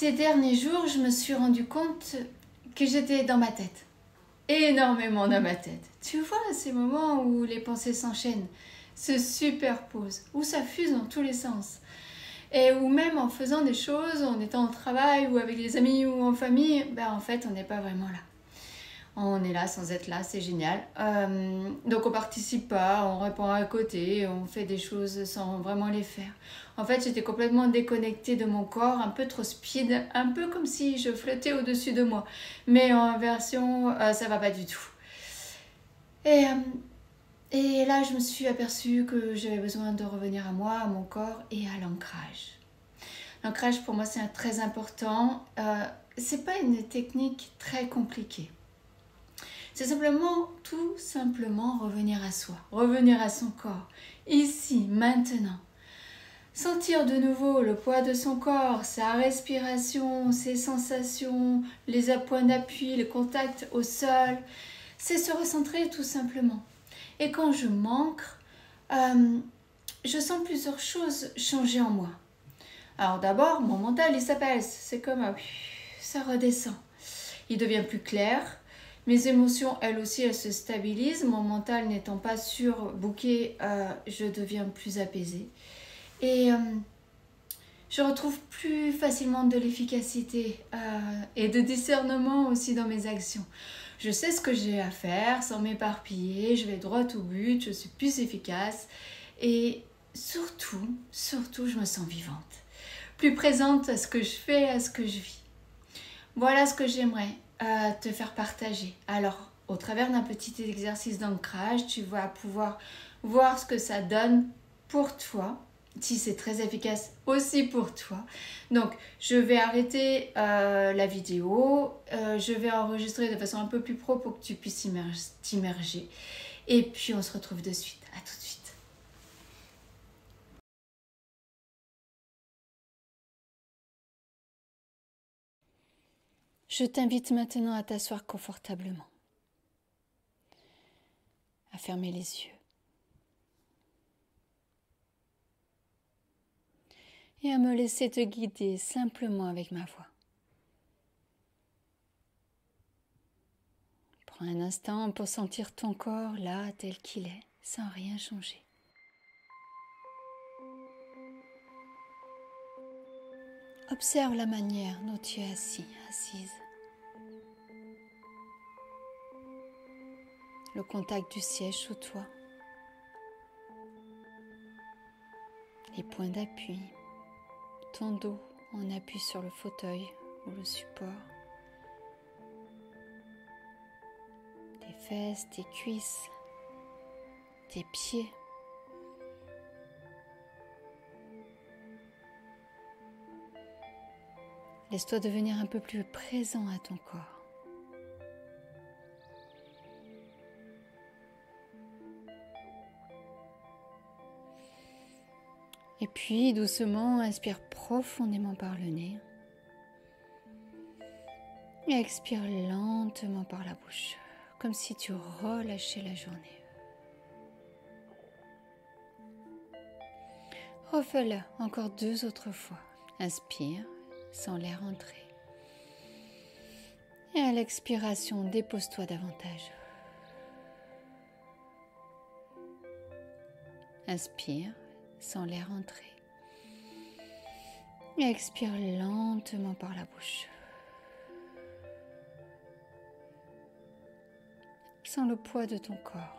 Ces derniers jours, je me suis rendu compte que j'étais dans ma tête. Énormément dans ma tête. Tu vois, ces moments où les pensées s'enchaînent, se superposent, où ça fuse dans tous les sens. Et où même en faisant des choses, en étant au travail ou avec les amis ou en famille, en fait, on n'est pas vraiment là. On est là sans être là, c'est génial. Donc on participe pas, on répond à côté, on fait des choses sans vraiment les faire. En fait, j'étais complètement déconnectée de mon corps, un peu trop speed, un peu comme si je flottais au-dessus de moi. Mais en version, ça va pas du tout. Et là, je me suis aperçue que j'avais besoin de revenir à moi, à mon corps et à l'ancrage. L'ancrage, pour moi, c'est très important. C'est pas une technique très compliquée. C'est tout simplement revenir à soi, revenir à son corps, ici, maintenant. Sentir de nouveau le poids de son corps, sa respiration, ses sensations, les points d'appui, le contact au sol. C'est se recentrer tout simplement. Et quand je m'ancre, je sens plusieurs choses changer en moi. Alors d'abord, mon mental, il s'apaise. C'est comme ça redescend. Il devient plus clair. Mes émotions, elles aussi, elles se stabilisent. Mon mental n'étant pas surbooké, je deviens plus apaisée. Et je retrouve plus facilement de l'efficacité et de discernement aussi dans mes actions. Je sais ce que j'ai à faire sans m'éparpiller. Je vais droit au but, je suis plus efficace. Et surtout, je me sens vivante. Plus présente à ce que je fais, à ce que je vis. Voilà ce que j'aimerais te faire partager. Alors, au travers d'un petit exercice d'ancrage, tu vas pouvoir voir ce que ça donne pour toi, si c'est très efficace aussi pour toi. Donc, je vais arrêter la vidéo, je vais enregistrer de façon un peu plus pro pour que tu puisses t'immerger. Et puis, on se retrouve de suite. À tout de suite. Je t'invite maintenant à t'asseoir confortablement, à fermer les yeux et à me laisser te guider simplement avec ma voix. Prends un instant pour sentir ton corps là tel qu'il est, sans rien changer. Observe la manière dont tu es assis, assise. Le contact du siège sous toi. Les points d'appui. Ton dos en appui sur le fauteuil ou le support. Tes fesses, tes cuisses, tes pieds. Laisse-toi devenir un peu plus présent à ton corps. Et puis, doucement, inspire profondément par le nez. Et expire lentement par la bouche, comme si tu relâchais la journée. Refais-le encore 2 autres fois. Inspire, sans l'air entrer. Et à l'expiration, dépose-toi davantage. Inspire, sans l'air entrer. Et expire lentement par la bouche. Sens le poids de ton corps,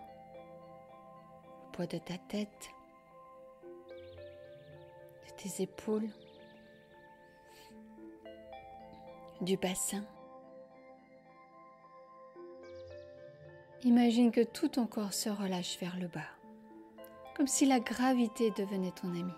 le poids de ta tête, de tes épaules, du bassin. Imagine que tout ton corps se relâche vers le bas, comme si la gravité devenait ton ami.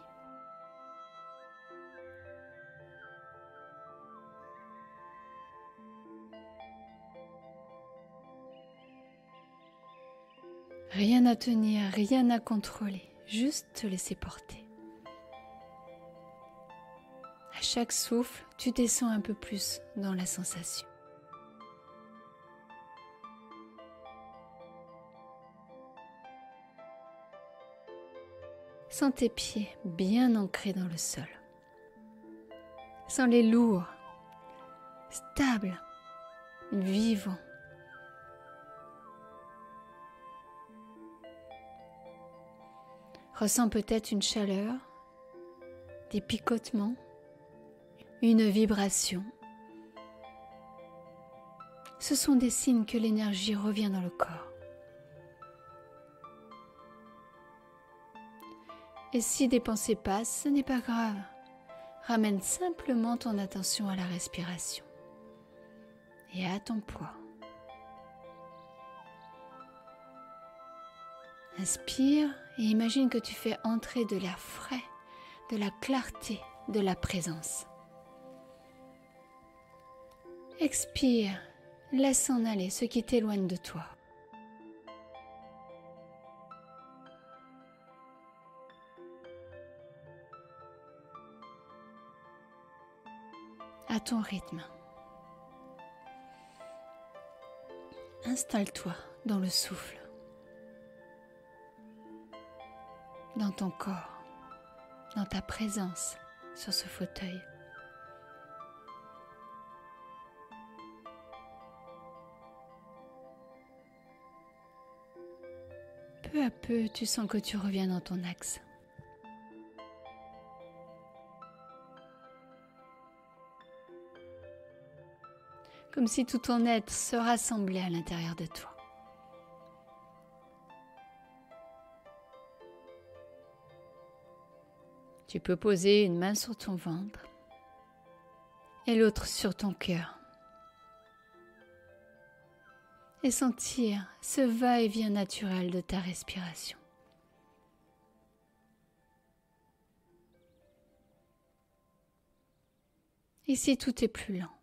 Rien à tenir, rien à contrôler, juste te laisser porter. À chaque souffle, tu descends un peu plus dans la sensation. Sens tes pieds bien ancrés dans le sol. Sens-les lourds, stable, vivant. Ressens peut-être une chaleur, des picotements, une vibration. Ce sont des signes que l'énergie revient dans le corps. Et si des pensées passent, ce n'est pas grave. Ramène simplement ton attention à la respiration et à ton poids. Inspire et imagine que tu fais entrer de l'air frais, de la clarté, de la présence. Expire, laisse en aller ce qui t'éloigne de toi. À ton rythme. Installe-toi dans le souffle, dans ton corps, dans ta présence sur ce fauteuil. Peu à peu, tu sens que tu reviens dans ton axe. Comme si tout ton être se rassemblait à l'intérieur de toi. Tu peux poser une main sur ton ventre et l'autre sur ton cœur et sentir ce va-et-vient naturel de ta respiration. Ici, tout est plus lent,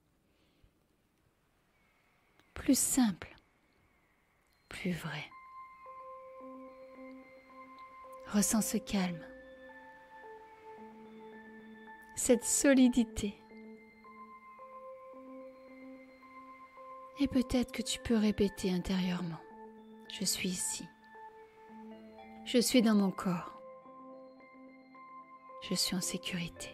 plus simple, plus vrai. Ressens ce calme, cette solidité. Et peut-être que tu peux répéter intérieurement, je suis ici, je suis dans mon corps, je suis en sécurité.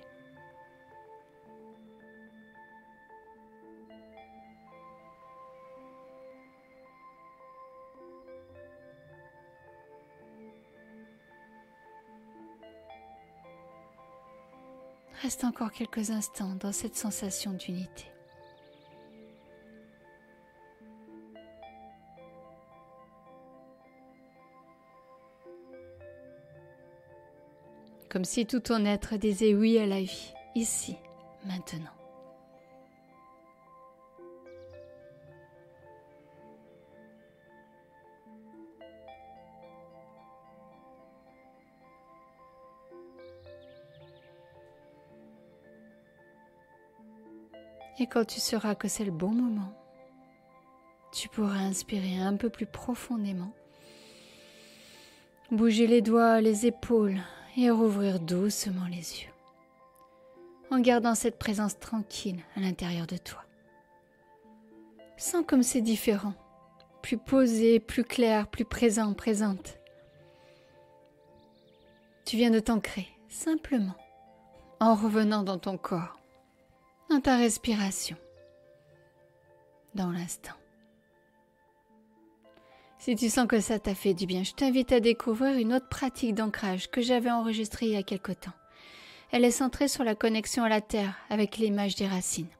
Reste encore quelques instants dans cette sensation d'unité. Comme si tout ton être disait oui à la vie, ici, maintenant. Et quand tu sauras que c'est le bon moment, tu pourras inspirer un peu plus profondément, bouger les doigts, les épaules et rouvrir doucement les yeux, en gardant cette présence tranquille à l'intérieur de toi. Sens comme c'est différent, plus posé, plus clair, plus présent, présente. Tu viens de t'ancrer, simplement, en revenant dans ton corps, dans ta respiration, dans l'instant. Si tu sens que ça t'a fait du bien, je t'invite à découvrir une autre pratique d'ancrage que j'avais enregistrée il y a quelque temps. Elle est centrée sur la connexion à la terre avec l'image des racines.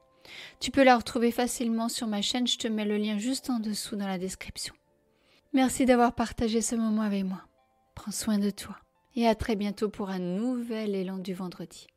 Tu peux la retrouver facilement sur ma chaîne, je te mets le lien juste en dessous dans la description. Merci d'avoir partagé ce moment avec moi. Prends soin de toi et à très bientôt pour un nouvel élan du vendredi.